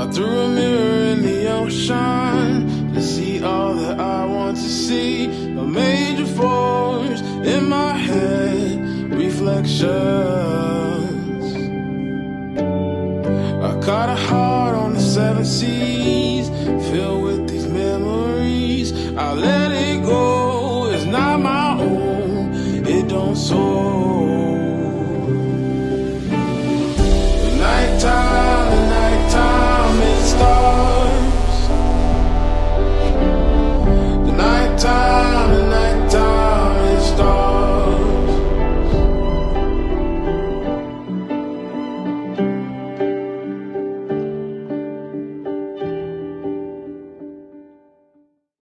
through a mirror in the ocean to see all that I want to see. A major force in my head, reflections. I caught a heart on the seven seas, filled with these memories. I let it go, it's not my own, it don't soar.